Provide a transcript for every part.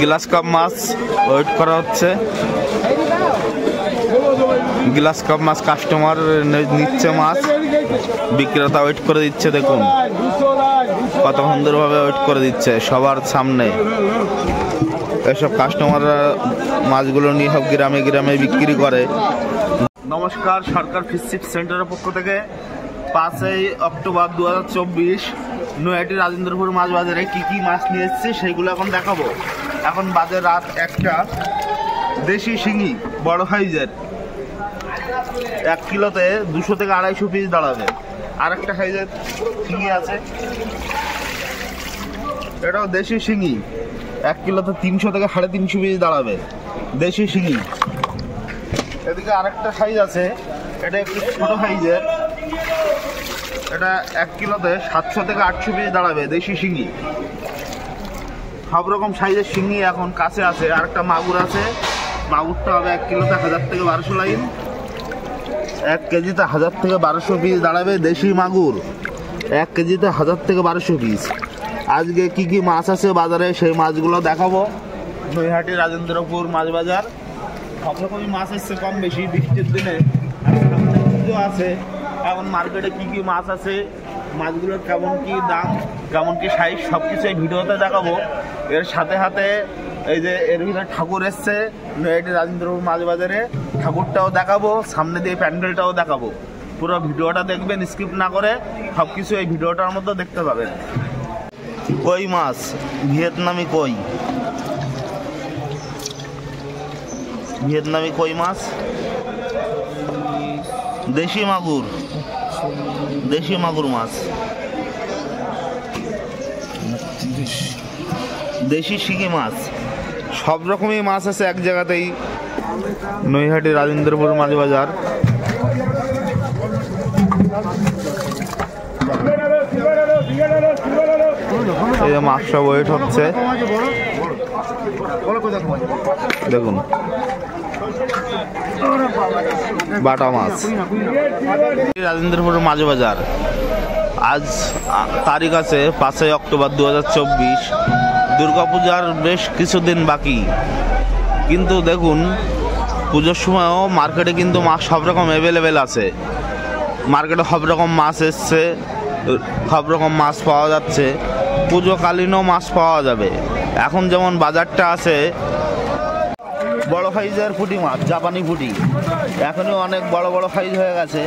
Glass cup মাছ wait করা হচ্ছে। Glass cup মাছ customer নিচ্ছে, মাছ বিক্রেতা ওয়েট করে দিচ্ছে। দেখুন কত সুন্দরভাবে ওয়েট করে দিচ্ছে সবার সামনে। এসব কাস্টমাররা মাছগুলো নিয়ে সব গ্রামে গ্রামে বিক্রি করে। নমস্কার, সরকার ফিশ চিপ সেন্টারের পক্ষ থেকে 5ই অক্টোবর 2024 নৈহাটি রাজেন্দ্রপুর মাছ বাজারে কি কি মাছ নিয়ে এসেছি সেইগুলো এখন দেখাবো। এখন বাজে রাত 1টা। দেশি শিঙি বড় সাইজের 1 কিলোতে 200 থেকে 250 পিস দাঁড়াবে। আর একটা সাইজের শিঙি আছে, এটাও দেশি শিঙি 1 কিলোতে 300 থেকে 350 পিস দাঁড়াবে, দেশি শিঙি। এদিকে আরেকটা সাইজ আছে, এটা একটু ছোট সাইজের, এটা 1 কিলোতে 700 থেকে 800 পিস দাঁড়াবে, দেশি শিঙি। সব রকম সাইজের শিঙি এখন কাছে আছে। আর একটা মাগুর আছে, মাগুরটা হবে 1 কিলোতে 1000 থেকে 1200 লাইন, 1 কেজিতে 1000 থেকে 1200 পিস দাঁড়াবে, দেশি মাগুর 1 কেজিতে 1000 থেকে 1200 পিস। আজকে কি কি মাছ আছে বাজারে সেই মাছগুলো দেখাবো। নৈহাটি রাজেন্দ্রপুর মাছ বাজার সব রকমই মাছ এসছে কম বেশি, বৃষ্টির দিনে আছে। এখন মার্কেটে কি কি মাছ আছে, মাছগুলোর কেমন কি দাম, কেমন কি সাইজ, সব কিছু এই ভিডিওতে দেখাবো। এর সাথে সাথে এই যে এর ভিতরে ঠাকুর এসছে নৈহাটি রাজেন্দ্রপুর মাছ বাজারে, ঠাকুরটাও দেখাবো, সামনে দিয়ে প্যান্ডেলটাও দেখাবো। পুরো ভিডিওটা দেখবেন স্কিপ না করে, সব কিছু এই ভিডিওটার মধ্যে দেখতে পাবেন। কই মাছ, ভিয়েতনামি কই, ভিয়েতনামি কই মাছ, দেশি মাগুর, দেশি মাগুর মাছ, দেশি শিঙি মাছ, সব রকমই মাছ আছে এক জায়গাতেই নৈহাটি রাজেন্দ্রপুর মাছ বাজার। এই যে মাছ সব ওয়েট হচ্ছে, দেখুন বাটা মাছ। রাজেন্দ্রপুর মাছ বাজার আজ তারিখ আছে 5ই অক্টোবর 2024। দুর্গাপূজার বেশ কিছুদিন বাকি, কিন্তু দেখুন পুজোর সময়ও মার্কেটে কিন্তু মাছ সব রকম অ্যাভেলেবেল আছে। মার্কেটে সব রকম মাছ এসছে, সব রকম মাছ পাওয়া যাচ্ছে, পুজোকালীনও মাছ পাওয়া যাবে। এখন যেমন বাজারটা আছে বড় সাইজের পুঁটি মাছ, জাপানি পুঁটি এখনও অনেক বড় বড় সাইজ হয়ে গেছে,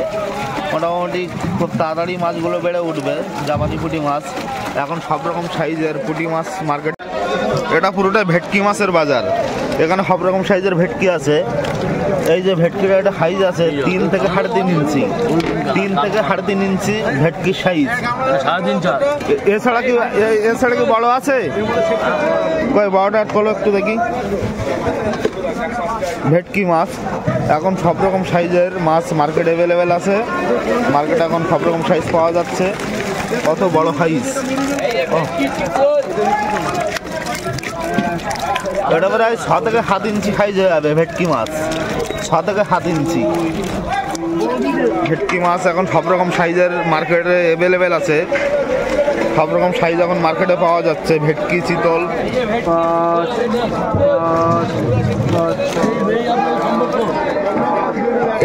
মোটামুটি খুব তাড়াতাড়ি মাছগুলো বেড়ে উঠবে। জাপানি পুঁটি মাছ এখন সব রকম সাইজের পুঁটি মাছ মার্কেট। এটা পুরোটাই ভেটকি মাছের বাজার, এখানে সব রকম সাইজের ভেটকি আছে। এই যে ভেটকির একটা সাইজ আছে 3 থেকে 3.5 ইঞ্চি, 3 থেকে 3.5 ইঞ্চি ভেটকির সাইজ। এছাড়া কি বড় আছে? কই বড়টা করলো একটু দেখি। ভেটকি মাছ এখন সব রকম সাইজের মাছ মার্কেট অ্যাভেলেবেল আছে। মার্কেটে এখন সব রকম সাইজ পাওয়া যাচ্ছে। কত বড় সাইজ, এটা প্রায় 6 থেকে 7 ইঞ্চি সাইজ হয়ে যাবে ভেটকি মাছ, 6 থেকে 7 ইঞ্চি ভেটকি মাছ এখন সব রকম সাইজের মার্কেটে অ্যাভেলেবেল আছে। সব রকম সাইজ এখন মার্কেটে পাওয়া যাচ্ছে। ভেটকি, চিতল,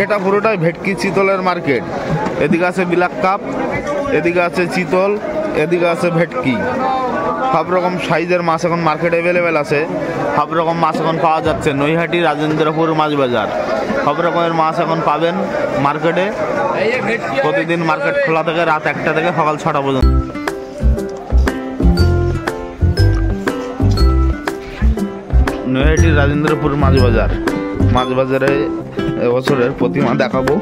এটা পুরোটাই ভেটকি চিতলের মার্কেট। এদিকে আছে ব্ল্যাক কাপ, এদিকে আছে চিতল, এদিকে আছে ভেটকি। সব রকম সাইজের মাছ এখন মার্কেটে অ্যাভেলেবেল আছে। সব রকম মাছ এখন পাওয়া যাচ্ছে নৈহাটি রাজেন্দ্রপুর মাছ বাজার। সব রকমের মাছ এখন পাবেন মার্কেটে। প্রতিদিন মার্কেট খোলা থাকে রাত 1টা থেকে সকাল 6টা পর্যন্ত। নৈহাটি রাজেন্দ্রপুর মাছ বাজার, মাছ বাজারে এবছরের প্রতিমা দেখাবো।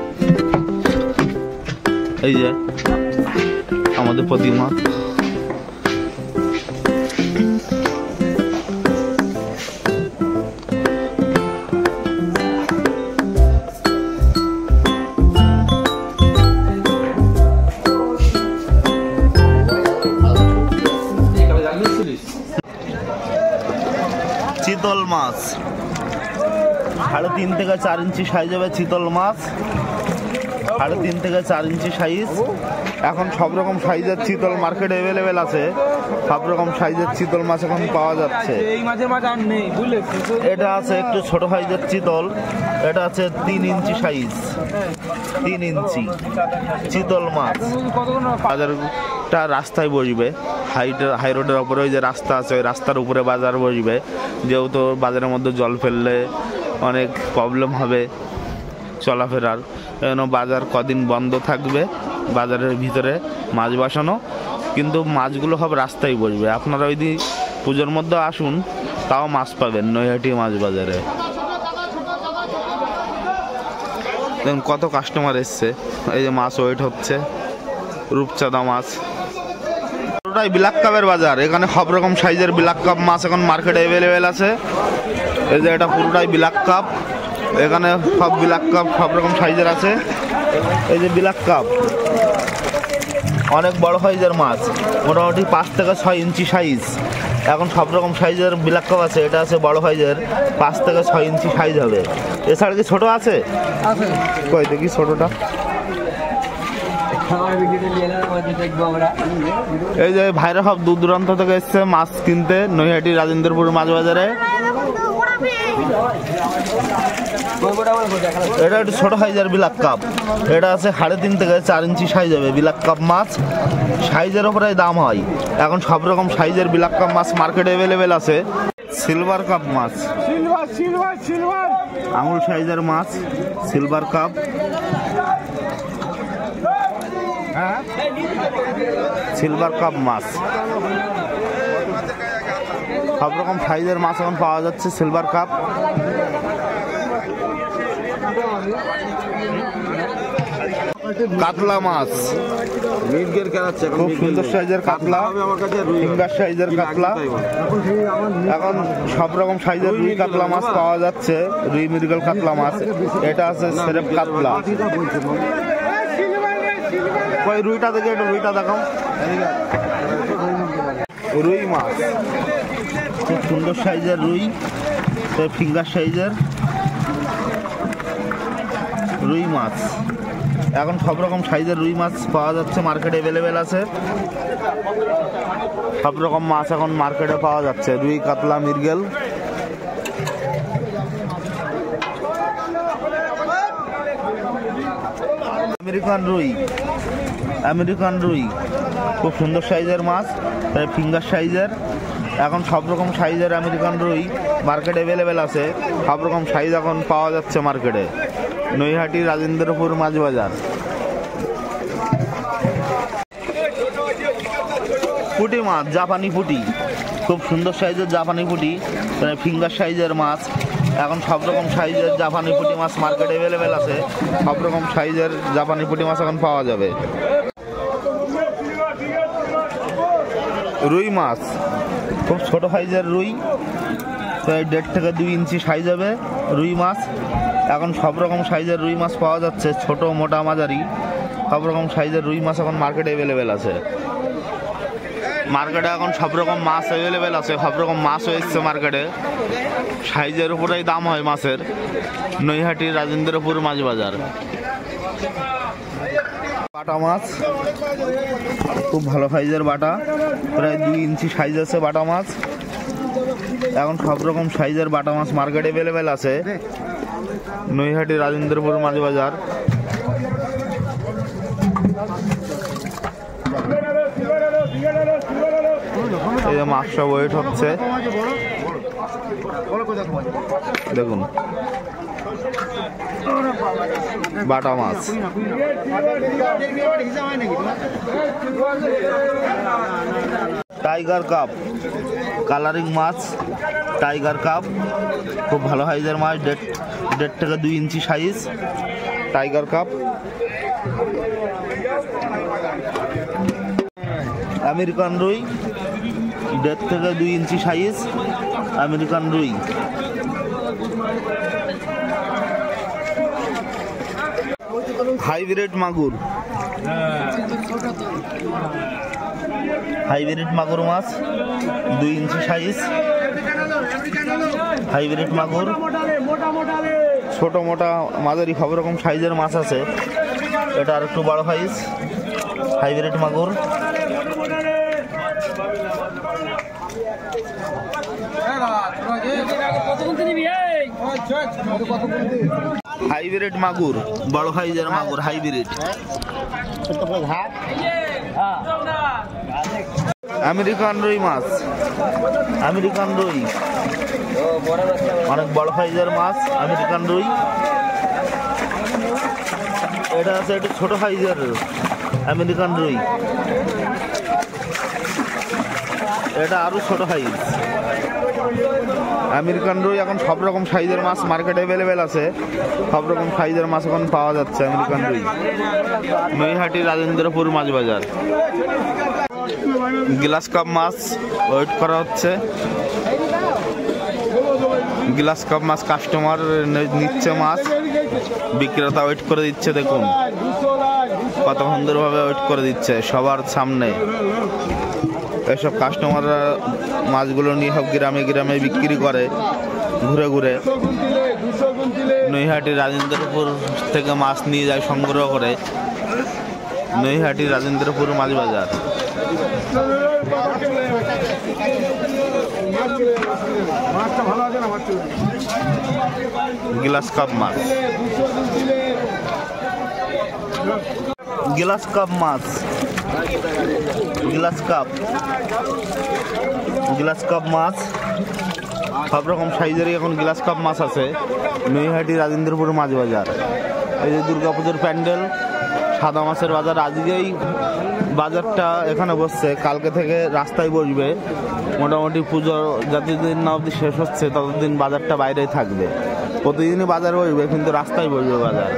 এই যে আমাদের প্রতিমা, চিতল মাছ 3.5 থেকে 4 ইঞ্চি সাইজ হবে চিতল মাছ, 3.5 থেকে 4 ইঞ্চি সাইজ। এখন সব রকম সাইজের চিতল মার্কেটে অ্যাভেলেবেল আছে। সব রকম সাইজের চিতল মাছ এখন পাওয়া যাচ্ছে। এই মাছের মাছ আর নেই বুঝলে। এটা আছে একটু ছোট সাইজের চিতল, এটা আছে 3 ইঞ্চি সাইজ, 3 ইঞ্চি চিতল মাছ। বাজারটা রাস্তায় বসবে, হাই রোডের উপরে ওই যে রাস্তা আছে, ওই রাস্তার উপরে বাজার বসবে, যেহেতু বাজারের মধ্যে জল ফেললে অনেক প্রবলেম হবে চলাফেরার, এজন্য বাজার কদিন বন্ধ থাকবে, বাজারের ভিতরে মাছ বসানো, কিন্তু মাছগুলো সব রাস্তায় বসবে। আপনারা ওই দিন পুজোর মধ্যে আসুন, তাও মাছ পাবেন নৈহাটি মাছ বাজারে। দেখুন কত কাস্টমার এসছে, এই যে মাছ ওয়েট হচ্ছে, রূপচাঁদা মাছ। পুরোটাই ব্ল্যাক কাপের বাজার, এখানে সব রকম সাইজের ব্ল্যাক কাপ মাছ এখন মার্কেটে অ্যাভেলেবেল আছে। এই যে এটা পুরোটাই ব্ল্যাক কাপ, এখানে সব ব্ল্যাক কাপ সব রকম সাইজের আছে। এই যে ব্ল্যাক কাপ অনেক বড় সাইজের মাছ, মোটামুটি 5 থেকে 6 ইঞ্চি সাইজ। এখন সব রকম সাইজের ব্ল্যাক কাপ আছে, এটা আছে বড় সাইজের, 5 থেকে 6 ইঞ্চি সাইজ হবে। এছাড়া কি ছোট আছে? কই দেখি ছোটটা। এই যে ভাইরা সব দূর দূরান্ত থেকে এসছে মাছ কিনতে নৈহাটি রাজেন্দ্রপুর মাছ বাজারে। এটা একটু ছোট সাইজের ব্ল্যাক কাপ, এটা আছে 3.5 থেকে 4 ইঞ্চি সাইজ হবে ব্ল্যাক কাপ মাছ। সাইজের উপরে দাম হয়। এখন সব রকম সাইজের ব্ল্যাক কাপ মাছ মার্কেটে অ্যাভেলেবেল আছে। সিলভার কাপ মাছ, আঙুল সাইজের মাছ, সিলভার কাপ, সিলভার কাপ মাছ, সব রকম সাইজের মাছ এখন পাওয়া যাচ্ছে। সিলভার কাপ, কাতলা মাছ, খুব সুন্দর সাইজের কাতলা, ফিঙ্গার সাইজের কাতলা। এখন সব রকম সাইজের রুই কাতলা মাছ পাওয়া যাচ্ছে, রুই মৃগেল কাতলা মাছ। এটা আছে সেরেপ কাতলা। ওই রুইটা দেখে একটু রুইটা দেখাও। রুই মাছ, খুব সুন্দর সাইজের রুই, ফিঙ্গার সাইজের রুই মাছ। এখন সব রকম সাইজের রুই মাছ পাওয়া যাচ্ছে, মার্কেটে অ্যাভেলেবেল আছে। সব রকম মাছ এখন মার্কেটে পাওয়া যাচ্ছে, রুই কাতলা মৃগেল। আমেরিকান রুই, আমেরিকান রুই খুব সুন্দর সাইজের মাছ, ফিঙ্গার সাইজের। এখন সব রকম সাইজের আমেরিকান রুই মার্কেটে অ্যাভেলেবেল আছে। সব রকম সাইজ এখন পাওয়া যাচ্ছে মার্কেটে, নৈহাটি রাজেন্দ্রপুর মাছ বাজার। পুঁটি মাছ, জাপানি পুঁটি, খুব সুন্দর সাইজের জাপানি পুঁটি, ফিঙ্গার সাইজের মাছ। এখন সব রকম সাইজের জাপানি পুঁটি মাছ মার্কেটে অ্যাভেলেবেল আছে। সব রকম সাইজের জাপানি পুঁটি মাছ এখন পাওয়া যাবে। রুই মাছ, খুব ছোট সাইজের রুই, প্রায় 1.5 থেকে 2 ইঞ্চি সাইজ হবে রুই মাছ। এখন সব রকম সাইজের রুই মাছ পাওয়া যাচ্ছে, ছোট মোটা মাঝারি সব রকম সাইজের রুই মাছ এখন মার্কেটে অ্যাভেলেবেল আছে। মার্কেটে এখন সব রকম মাছ অ্যাভেলেবেল আছে, সব রকম মাছও এসছে মার্কেটে। সাইজের উপরেই দাম হয় মাছের, নৈহাটি রাজেন্দ্রপুর মাছ বাজার। বাটা মাছ, খুব ভালো সাইজের বাটা, প্রায় 2 ইঞ্চি সাইজ আছে বাটা মাছ। এখন সব রকম সাইজের বাটা মাছ মার্কেটে অ্যাভেলেবেল আছে, নৈহাটি রাজেন্দ্রপুর মাছ বাজার। এই যে মাছটা ওয়েট হচ্ছে, দেখুন বাটা মাছ। টাইগার কাপ, কালারিং মাছ, টাইগার কাপ খুব ভালো সাইজের মাছ, 1.5 থেকে 2 ইঞ্চি সাইজ টাইগার কাপ। আমেরিকান রুই, 1.5 থেকে 2 ইঞ্চি সাইজ আমেরিকান রুই। হাইব্রিড মাগুর, হাইব্রিড মাগুর মাছ 2 ইঞ্চি সাইজ হাইব্রিড মাগুর। ছোট মোটা মাঝারি সব রকম সাইজের মাছ আছে, এটা আর একটু বড় সাইজ হাইব্রিড মাগুর। হাইব্রিড মাগুর, বড় সাইজের মাগুর হাইব্রিড। আমেরিকান রুই মাছ, আমেরিকান রুই অনেক বড় সাইজের মাছ, আমেরিকান রুই। এটা আছে একটু ছোট সাইজের আমেরিকান রুই, এটা আরো ছোট সাইজ। আমেরিকান রুই এখন সব রকম সাইজের মাছ মার্কেটে অ্যাভেলেবেল আছে, সব রকম সাইজের মাছ এখন পাওয়া যাচ্ছে। আমেরিকান রুই, নৈহাটি রাজেন্দ্রপুর মাছ বাজার। গ্লাস কাপ মাছ ওয়েট করা হচ্ছে, গ্লাস কাপ মাছ কাস্টমার নিচ্ছে মাছ, বিক্রেতা ওয়েট করে দিচ্ছে। দেখুন কত সুন্দরভাবে ওয়েট করে দিচ্ছে সবার সামনে। এসব কাস্টমাররা মাছগুলো নিয়ে সব গ্রামে গ্রামে বিক্রি করে ঘুরে ঘুরে। নৈহাটি রাজেন্দ্রপুর থেকে মাছ নিয়ে যায় সংগ্রহ করে, নৈহাটি রাজেন্দ্রপুর মাছ বাজার। গ্লাস কাপ মাছ, গ্লাস কাপ মাছ, গ্লাস কাপ, গ্লাস কাপ মাছ সব রকম সাইজেরই এখন গ্লাস কাপ মাছ আছে নৈহাটি রাজেন্দ্রপুর মাছ বাজার। এই যে দুর্গাপুজোর প্যান্ডেল, সাদা মাছের বাজার। আজকেই বাজারটা এখানে বসছে, কালকে থেকে রাস্তায় বসবে। মোটামুটি পুজো যতদিন না অবধি শেষ হচ্ছে ততদিন বাজারটা বাইরেই থাকবে। প্রতিদিনই বাজার বসবে কিন্তু রাস্তায় বসবে বাজার।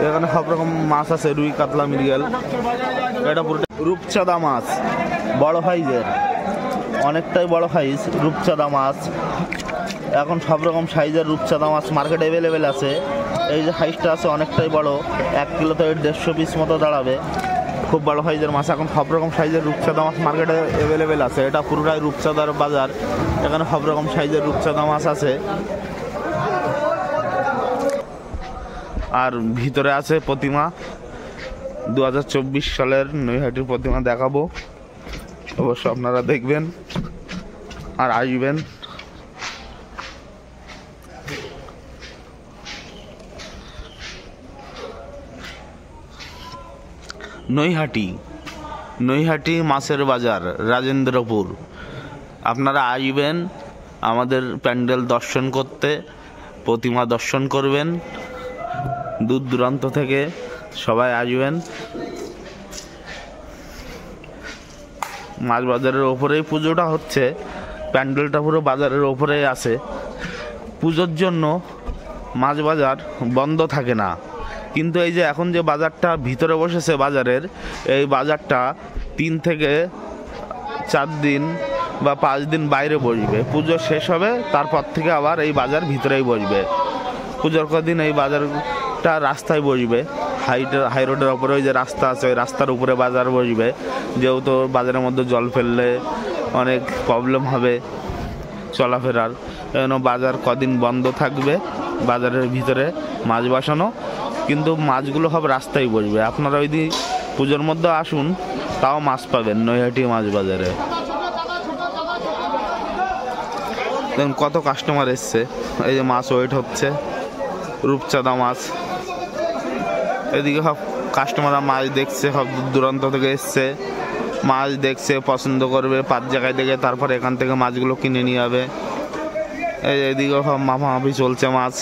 এখানে সব রকম মাছ আছে, রুই, কাতলা, মৃগেল। এটা পুরোটা রূপচাঁদা মাছ, বড় সাইজের, অনেকটাই বড় সাইজ রূপচাঁদা মাছ। এখন সব রকম সাইজের রূপচাঁদা মাছ মার্কেটে অ্যাভেলেবেল আছে। এই যে সাইজটা আছে অনেকটাই বড়, 1 কিলো তো 150 পিস মতো দাঁড়াবে। খুব বড় সাইজের মাছ, এখন সব রকম সাইজের রূপচাঁদা মাছ মার্কেটে অ্যাভেলেবেল আছে। এটা পুরোটাই রূপচাঁদার বাজার, এখানে সব রকম সাইজের রূপচাঁদা মাছ আছে। আর ভিতরে আছে প্রতিমা, 2024 সালের নৈহাটির প্রতিমা দেখাবো, অবশ্য আপনারা দেখবেন আর আসবেন। নৈহাটি, নৈহাটি মাছের বাজার রাজেন্দ্রপুর। আপনারা আসবেন আমাদের প্যান্ডেল দর্শন করতে, প্রতিমা দর্শন করবেন। দূর দূরান্ত থেকে সবাই আসবেন। মাছ বাজারের ওপরেই পুজোটা হচ্ছে, প্যান্ডেলটা পুরো বাজারের ওপরেই আছে। পুজোর জন্য মাছ বাজার বন্ধ থাকে না, কিন্তু এই যে এখন যে বাজারটা ভিতরে বসেছে বাজারের, এই বাজারটা 3 থেকে 4 দিন বা 5 দিন বাইরে বসবে। পুজো শেষ হবে তারপর থেকে আবার এই বাজার ভিতরেই বসবে। পুজোর কদিন এই বাজারটা রাস্তায় বসবে, হাই রোডের ওপরে ওই যে রাস্তা আছে, ওই রাস্তার উপরে বাজার বসবে। যেহেতু বাজারের মধ্যে জল ফেললে অনেক প্রবলেম হবে চলাফেরার, এজন্য বাজার কদিন বন্ধ থাকবে। বাজারের ভিতরে মাছ বসানো, কিন্তু মাছগুলো সব রাস্তায় বসবে। আপনারা ওই দিন পুজোর মধ্যে আসুন, তাও মাছ পাবেন নৈহাটি মাছ বাজারে। দেখুন কত কাস্টমার এসছে, এই যে মাছ ওয়েট হচ্ছে, রূপচাঁদা মাছ। এদিকে সব কাস্টমাররা মাছ দেখছে, সব দূর দূরান্ত থেকে এসছে, মাছ দেখছে, পছন্দ করবে 5 জায়গায় দেখে, তারপর এখান থেকে মাছগুলো কিনে নিয়ে যাবে। এদিকে সব মাপামাপি চলছে মাছ।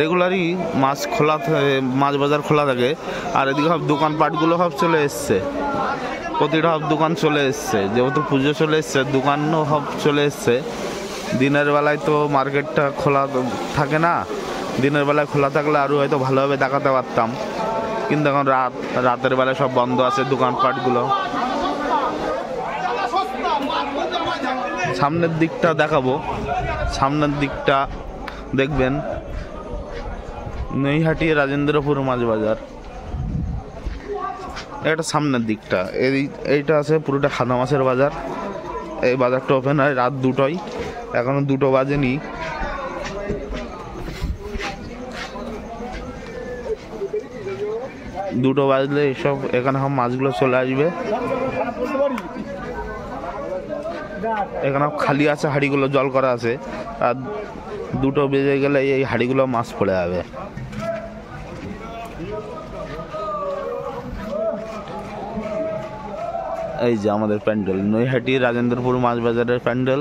রেগুলারই মাছ খোলা, মাছ বাজার খোলা থাকে। আর এদিকে সব দোকানপাটগুলো সব চলে এসছে, প্রতিটা সব দোকান চলে এসছে, যেহেতু পুজো চলে এসছে দোকানও সব চলে এসছে। দিনের বেলায় তো মার্কেটটা খোলা থাকে না, দিনের বেলায় খোলা থাকলে আরও হয়তো ভালোভাবে দেখাতে পারতাম, কিন্তু এখন রাতের বেলায় সব বন্ধ আছে দোকানপাটগুলো। সামনের দিকটা দেখাবো, সামনের দিকটা দেখবেন নৈহাটি রাজেন্দ্রপুর মাছ বাজার। এটা সামনের দিকটা, এইটা আছে পুরোটা সাদা মাছের বাজার। এই বাজারটা ওপেন হয় রাত 2টায়, এখনো 2টো বাজেনি। দুটো বাজলে এসব এখানে সব মাছগুলো চলে আসবে। এখানে খালি আছে, হাঁড়িগুলো জল করা আছে। আর 2টো বেজে গেলে এই হাঁড়িগুলো মাছ পড়ে যাবে। এই যে আমাদের প্যান্ডেল, নৈহাটি রাজেন্দ্রপুর মাছ বাজারের প্যান্ডেল।